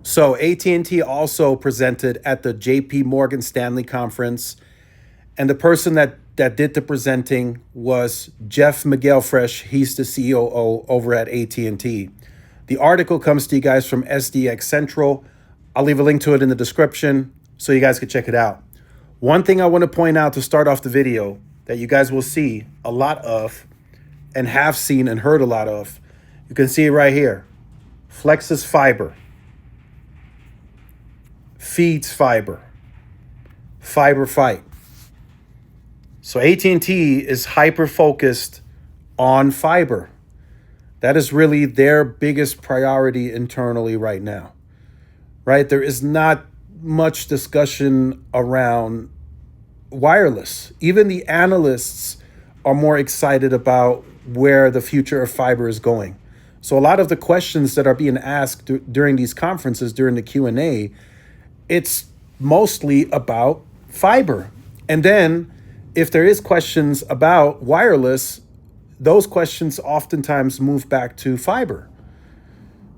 So AT&T also presented at the JP Morgan Stanley conference, and the person that did the presenting was Jeff McGillfresh. He's the COO over at AT&T. The article comes to you guys from SDX Central. I'll leave a link to it in the description so you guys can check it out. One thing I want to point out to start off the video that you guys will see a lot of and have seen and heard a lot of, you can see it right here. Flexes fiber, feeds fiber, fiber fight. So AT&T is hyper focused on fiber. That is really their biggest priority internally right now, right? There is not much discussion around wireless. Even the analysts are more excited about where the future of fiber is going. So a lot of the questions that are being asked during these conferences, during the Q&A, it's mostly about fiber. And then if there is questions about wireless, those questions oftentimes move back to fiber,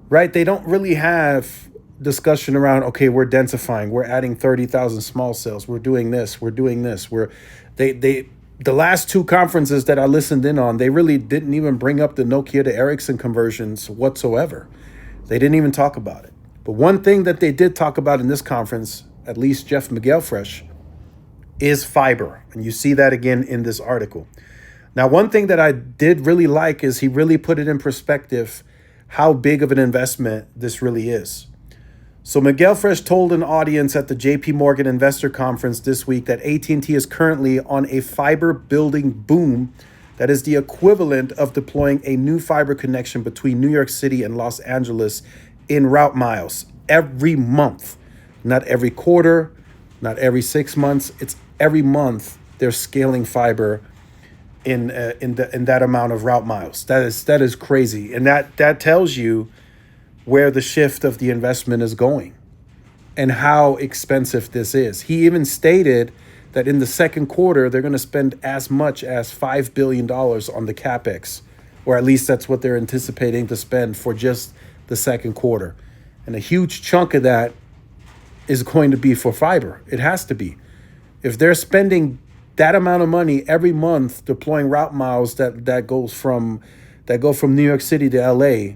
right? They don't really have discussion around, okay, we're densifying, we're adding 30,000 small cells, we're doing this, the last two conferences that I listened in on, they really didn't even bring up the Nokia to Ericsson conversions whatsoever. They didn't even talk about it. But one thing that they did talk about in this conference, at least Jeff McGillfresh, is fiber. And you see that again in this article. Now, one thing that I did really like is he really put it in perspective how big of an investment this really is. So McGillfresh told an audience at the JP Morgan Investor Conference this week that AT&T is currently on a fiber building boom that is the equivalent of deploying a new fiber connection between New York City and Los Angeles in route miles every month. Not every quarter, not every 6 months. It's every month they're scaling fiber in that amount of route miles. That is crazy. And that tells you where the shift of the investment is going and how expensive this is. He even stated that in the second quarter, they're going to spend as much as $5 billion on the CapEx, or at least that's what they're anticipating to spend for just the second quarter. And a huge chunk of that is going to be for fiber. It has to be. If they're spending that amount of money every month deploying route miles that go from New York City to LA,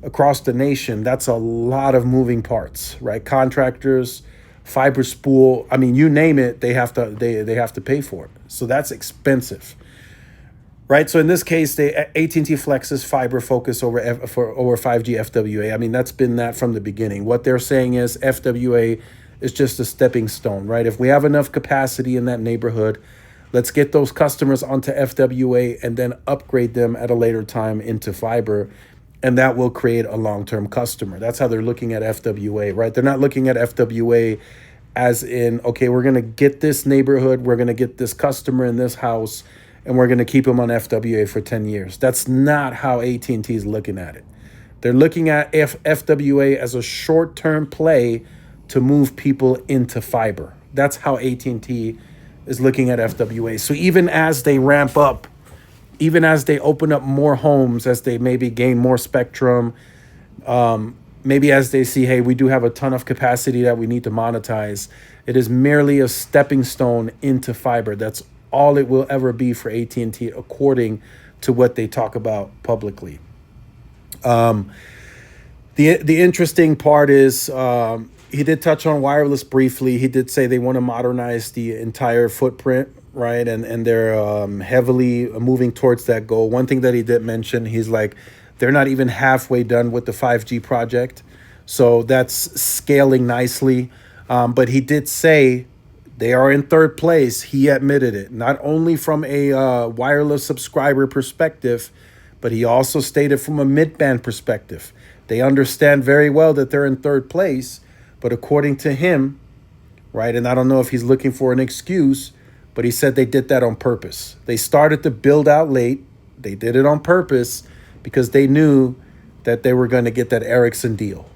across the nation, that's a lot of moving parts, right? Contractors, fiber spool, I mean, you name it, they have to pay for it. So that's expensive, right? So in this case, AT&T flexes fiber focus over 5G FWA. I mean, that's been that from the beginning. What they're saying is FWA is just a stepping stone, right? If we have enough capacity in that neighborhood, let's get those customers onto FWA and then upgrade them at a later time into fiber. And that will create a long-term customer. That's how they're looking at FWA, right? They're not looking at FWA as in, okay, we're going to get this neighborhood, we're going to get this customer in this house, and we're going to keep them on FWA for 10 years. That's not how AT&T is looking at it. They're looking at FWA as a short-term play to move people into fiber. That's how AT&T is looking at FWA. So even as they ramp up, even as they open up more homes, as they maybe gain more spectrum, maybe as they see, hey, we do have a ton of capacity that we need to monetize, it is merely a stepping stone into fiber. That's all it will ever be for AT&T, according to what they talk about publicly. The interesting part is he did touch on wireless briefly. He did say they want to modernize the entire footprint, right? And they're heavily moving towards that goal. One thing that he did mention, he's like, they're not even halfway done with the 5G project. So that's scaling nicely. But he did say they are in third place. He admitted it, not only from a wireless subscriber perspective, but he also stated from a mid-band perspective. They understand very well that they're in third place, but according to him, right, and I don't know if he's looking for an excuse, but he said they did that on purpose. They started to build out late. They did it on purpose because they knew that they were going to get that Ericsson deal.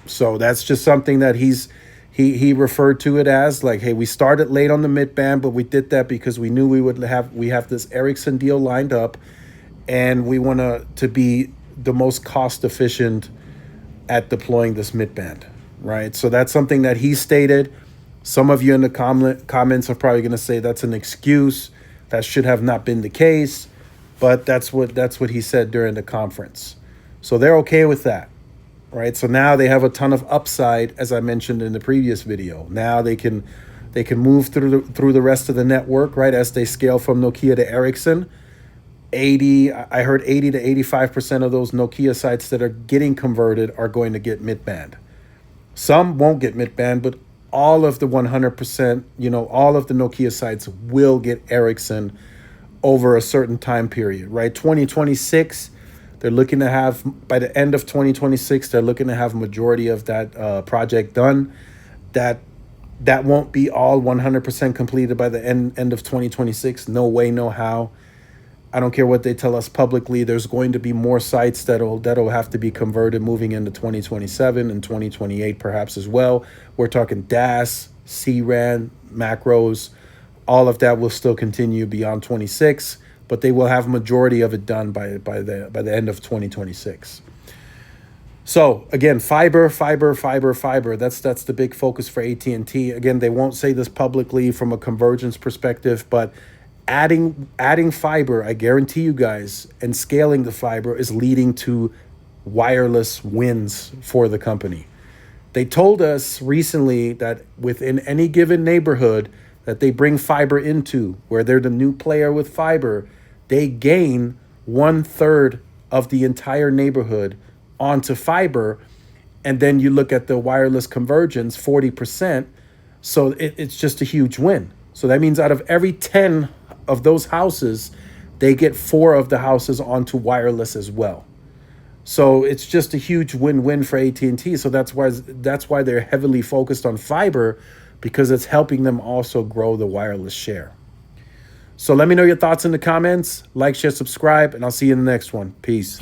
So that's just something that he referred to it as like, hey, we started late on the mid-band, but we did that because we knew we have this Ericsson deal lined up, and we want to be the most cost efficient at deploying this mid-band, right? So that's something that he stated. Some of you in the comments are probably going to say that's an excuse. That should have not been the case, but that's what he said during the conference. So they're okay with that, right? So now they have a ton of upside, as I mentioned in the previous video. Now they can move through the rest of the network, right, as they scale from Nokia to Ericsson. I heard 80 to 85% of those Nokia sites that are getting converted are going to get mid-band. Some won't get mid-band, but all of the 100%, all of the Nokia sites will get Ericsson over a certain time period, right? 2026, they're looking to have, by the end of 2026, they're looking to have majority of that project done. That won't be all 100% completed by the end of 2026. No way, no how. I don't care what they tell us publicly. There's going to be more sites that'll have to be converted moving into 2027 and 2028 perhaps as well. We're talking DAS, CRAN, macros. All of that will still continue beyond 26, but they will have majority of it done by the end of 2026. So again, fiber. That's the big focus for AT&T. Again, they won't say this publicly from a convergence perspective, but adding fiber, I guarantee you guys, and scaling the fiber is leading to wireless wins for the company. They told us recently that within any given neighborhood that they bring fiber into, where they're the new player with fiber, they gain 1/3 of the entire neighborhood onto fiber. And then you look at the wireless convergence, 40%. So it's just a huge win. So that means out of every 10 of those houses, they get 4 of the houses onto wireless as well. So it's just a huge win-win for AT&T. So that's why they're heavily focused on fiber, because it's helping them also grow the wireless share. So let me know your thoughts in the comments. Like, share, subscribe, and I'll see you in the next one. Peace.